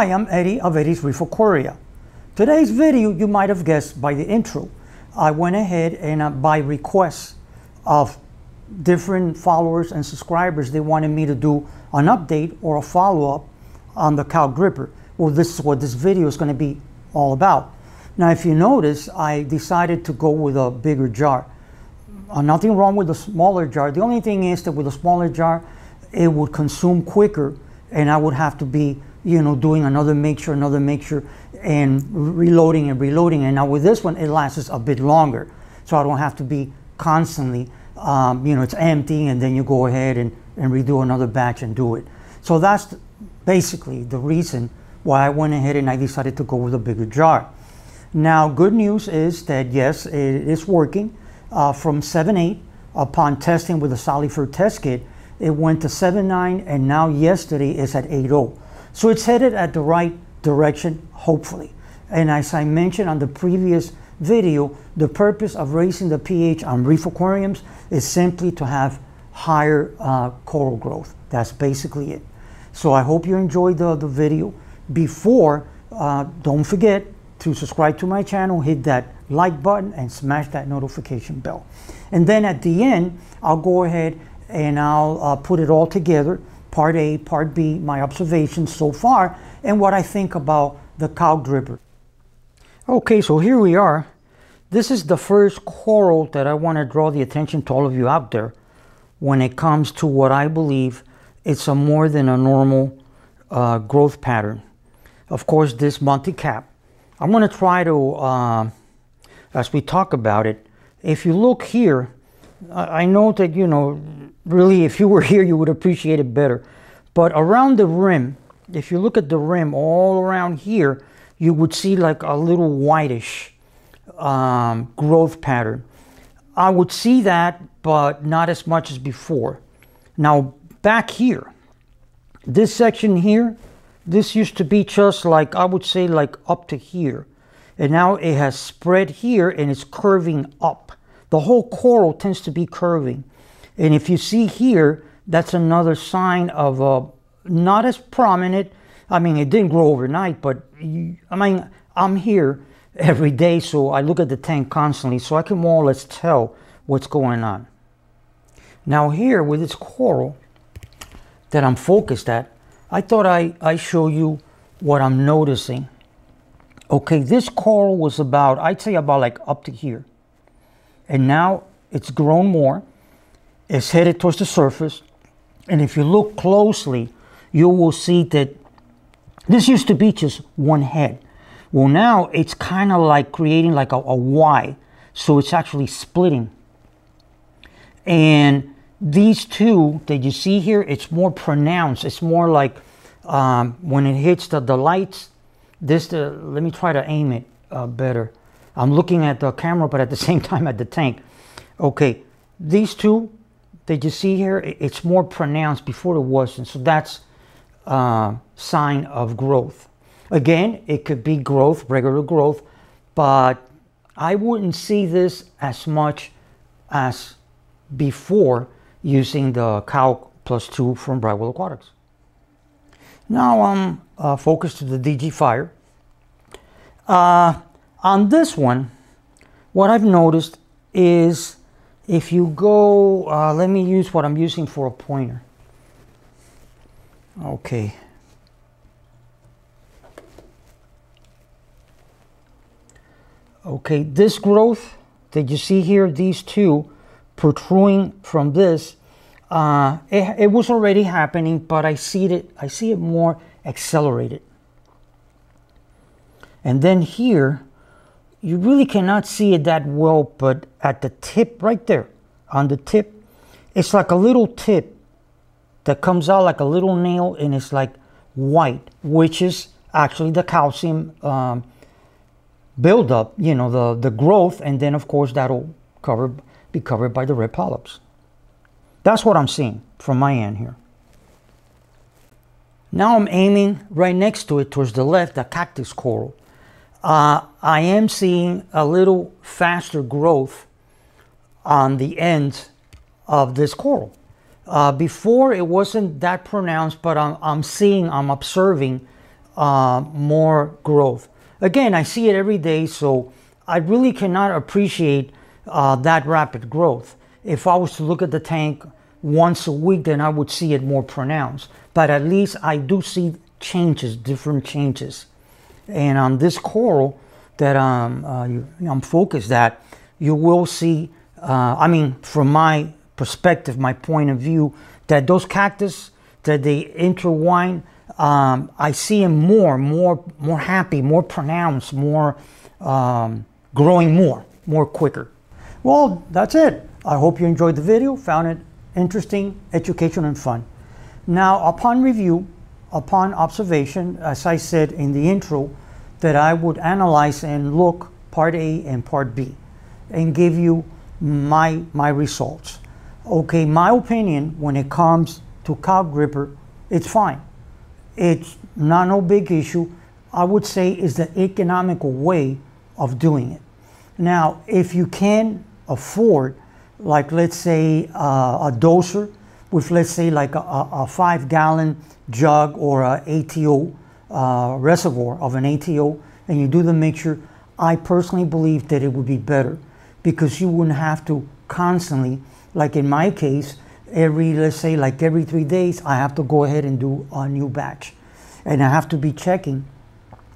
Hi, I'm Eddie of Eddie's Reef Aquaria. Today's video, you might have guessed by the intro, I went ahead and by request of different followers and subscribers, they wanted me to do an update or a follow-up on the Kalk Dripper. Well, this is what this video is going to be all about. Now, if you notice, I decided to go with a bigger jar. Nothing wrong with the smaller jar. The only thing is that with a smaller jar, it would consume quicker, and I would have to be, doing another mixture, and reloading. And now with this one, it lasts a bit longer, so I don't have to be constantly, it's empty, and then you go ahead and redo another batch and do it. So that's basically the reason why I went ahead and I decided to go with a bigger jar. Now, good news is that yes, it is working. From 7.8, upon testing with the Solifer test kit, it went to 7.9, and now yesterday is at 8.0. So it's headed at the right direction, hopefully. And as I mentioned on the previous video, the purpose of raising the pH on reef aquariums is simply to have higher coral growth. That's basically it. So I hope you enjoyed the video. Before, don't forget to subscribe to my channel, hit that like button, and smash that notification bell. And then at the end, I'll go ahead and I'll put it all together, part A, part B, my observations so far, and what I think about the Kalk Dripper. Okay, so here we are. This is the first coral that I want to draw the attention to all of you out there when it comes to what I believe it's a more than a normal growth pattern. Of course, this Monty cap. I'm going to try to, as we talk about it, if you look here, I know that, really, if you were here, you would appreciate it better. But around the rim, if you look at the rim all around here, you would see like a little whitish growth pattern. I would see that, but not as much as before. Now, back here, this section here, this used to be just like, I would say like up to here. And now it has spread here and it's curving up. The whole coral tends to be curving. And if you see here, that's another sign of not as prominent. I mean, it didn't grow overnight, but I'm here every day, so I look at the tank constantly, so I can more or less tell what's going on. Now here, with this coral that I'm focused at, I thought I show you what I'm noticing. Okay, this coral was about, I'd say about like up to here. And now it's grown more. It's headed towards the surface. And if you look closely, you will see that this used to be just one head. Well, now it's kind of like creating like a Y. So it's actually splitting. And these two that you see here, it's more pronounced. It's more like when it hits the lights, let me try to aim it better. I'm looking at the camera, but at the same time at the tank. Okay, these two that you see here, it's more pronounced. Before it wasn't. So that's a sign of growth. Again, it could be growth, regular growth, but I wouldn't see this as much as before using the Kalk +2 from Brightwell Aquatics. Now I'm focused to the DG Fire. On this one, what I've noticed is if you go, let me use what I'm using for a pointer. Okay. Okay, this growth that you see here, these two protruding from this, it was already happening, but I see it more accelerated. And then here, you really cannot see it that well, but at the tip right there, on the tip, it's like a little tip that comes out like a little nail, and it's like white, which is actually the calcium buildup, the growth, and then of course that'll be covered by the red polyps. That's what I'm seeing from my end here. Now I'm aiming right next to it towards the left, the Cactus Coral. I am seeing a little faster growth on the ends of this coral. Before it wasn't that pronounced, but I'm observing more growth. Again, I see it every day, so I really cannot appreciate that rapid growth. If I was to look at the tank once a week, then I would see it more pronounced. But at least I do see changes, different changes. And on this coral that I'm focused at, you will see, I mean, from my perspective, my point of view, that those cactus, that they intertwine, I see them more happy, more pronounced, more growing more quicker. Well, that's it. I hope you enjoyed the video, found it interesting, educational, and fun. Now, upon review, upon observation, as I said in the intro, that I would analyze and look part A and part B and give you my results. Okay, my opinion when it comes to Kalk Dripper, it's fine. It's not no big issue. I would say is the economical way of doing it. Now, if you can afford, like let's say a doser with, let's say, like a 5-gallon jug or a ATO reservoir of an ATO, and you do the mixture, I personally believe that it would be better, because you wouldn't have to constantly, like in my case, let's say like every 3 days, I have to go ahead and do a new batch, and I have to be checking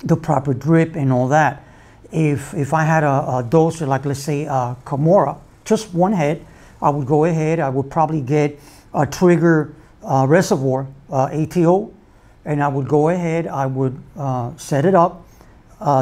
the proper drip and all that. If I had a doser, like let's say a Camora, just one head, I would go ahead, I would probably get a trigger reservoir ATO, and I would go ahead, I would set it up,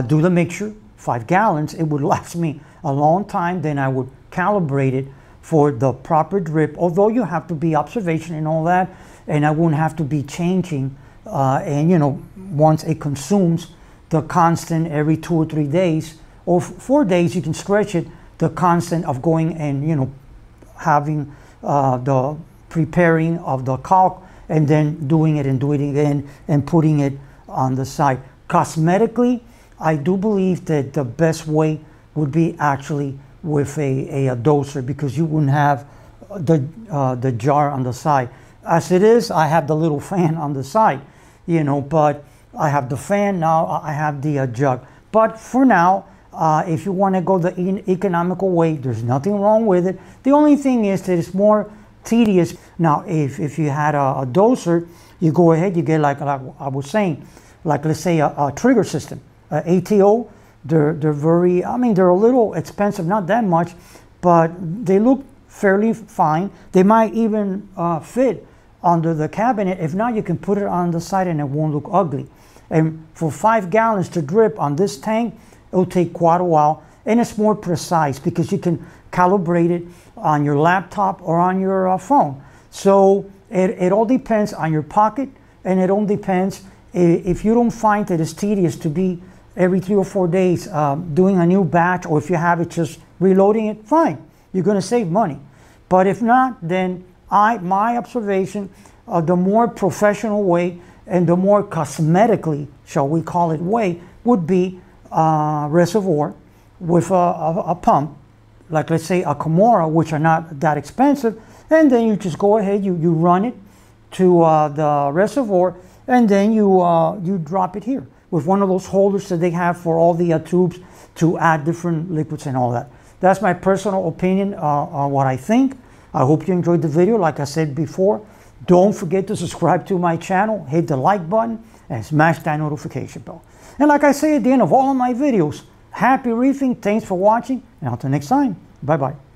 do the mixture, 5 gallons, it would last me a long time. Then I would calibrate it for the proper drip, although you have to be observation and all that, and I wouldn't have to be changing, and you know, once it consumes the constant every 2 or 3 days, or 4 days, you can stretch it, the constant of going and, you know, having the preparing of the caulk, and then doing it again and putting it on the side. Cosmetically, I do believe that the best way would be actually with a doser, because you wouldn't have the jar on the side. As it is, I have the little fan on the side, you know, but I have the fan now, I have the jug. But for now, if you want to go the economical way, there's nothing wrong with it. The only thing is that it's more tedious. Now, if you had a doser, you go ahead, you get like I was saying, like let's say a trigger system, ATO. They're very, I mean, they're a little expensive, not that much, but they look fairly fine. They might even fit under the cabinet. If not, you can put it on the side and it won't look ugly. And for 5 gallons to drip on this tank, it'll take quite a while, and it's more precise because you can calibrate it on your laptop or on your phone. So it all depends on your pocket, and it all depends if you don't find that it's tedious to be every 3 or 4 days doing a new batch, or if you have it just reloading it, fine, you're going to save money. But if not, then my observation, the more professional way and the more cosmetically, shall we call it, way would be reservoir with a pump, like let's say a Camora, which are not that expensive, and then you just go ahead, you run it to the reservoir, and then you drop it here with one of those holders that they have for all the tubes to add different liquids and all that. That's my personal opinion on what I think. I hope you enjoyed the video. Like I said before, don't forget to subscribe to my channel, hit the like button, and smash that notification bell. And like I say at the end of all of my videos, happy reefing, thanks for watching, and until next time, bye-bye.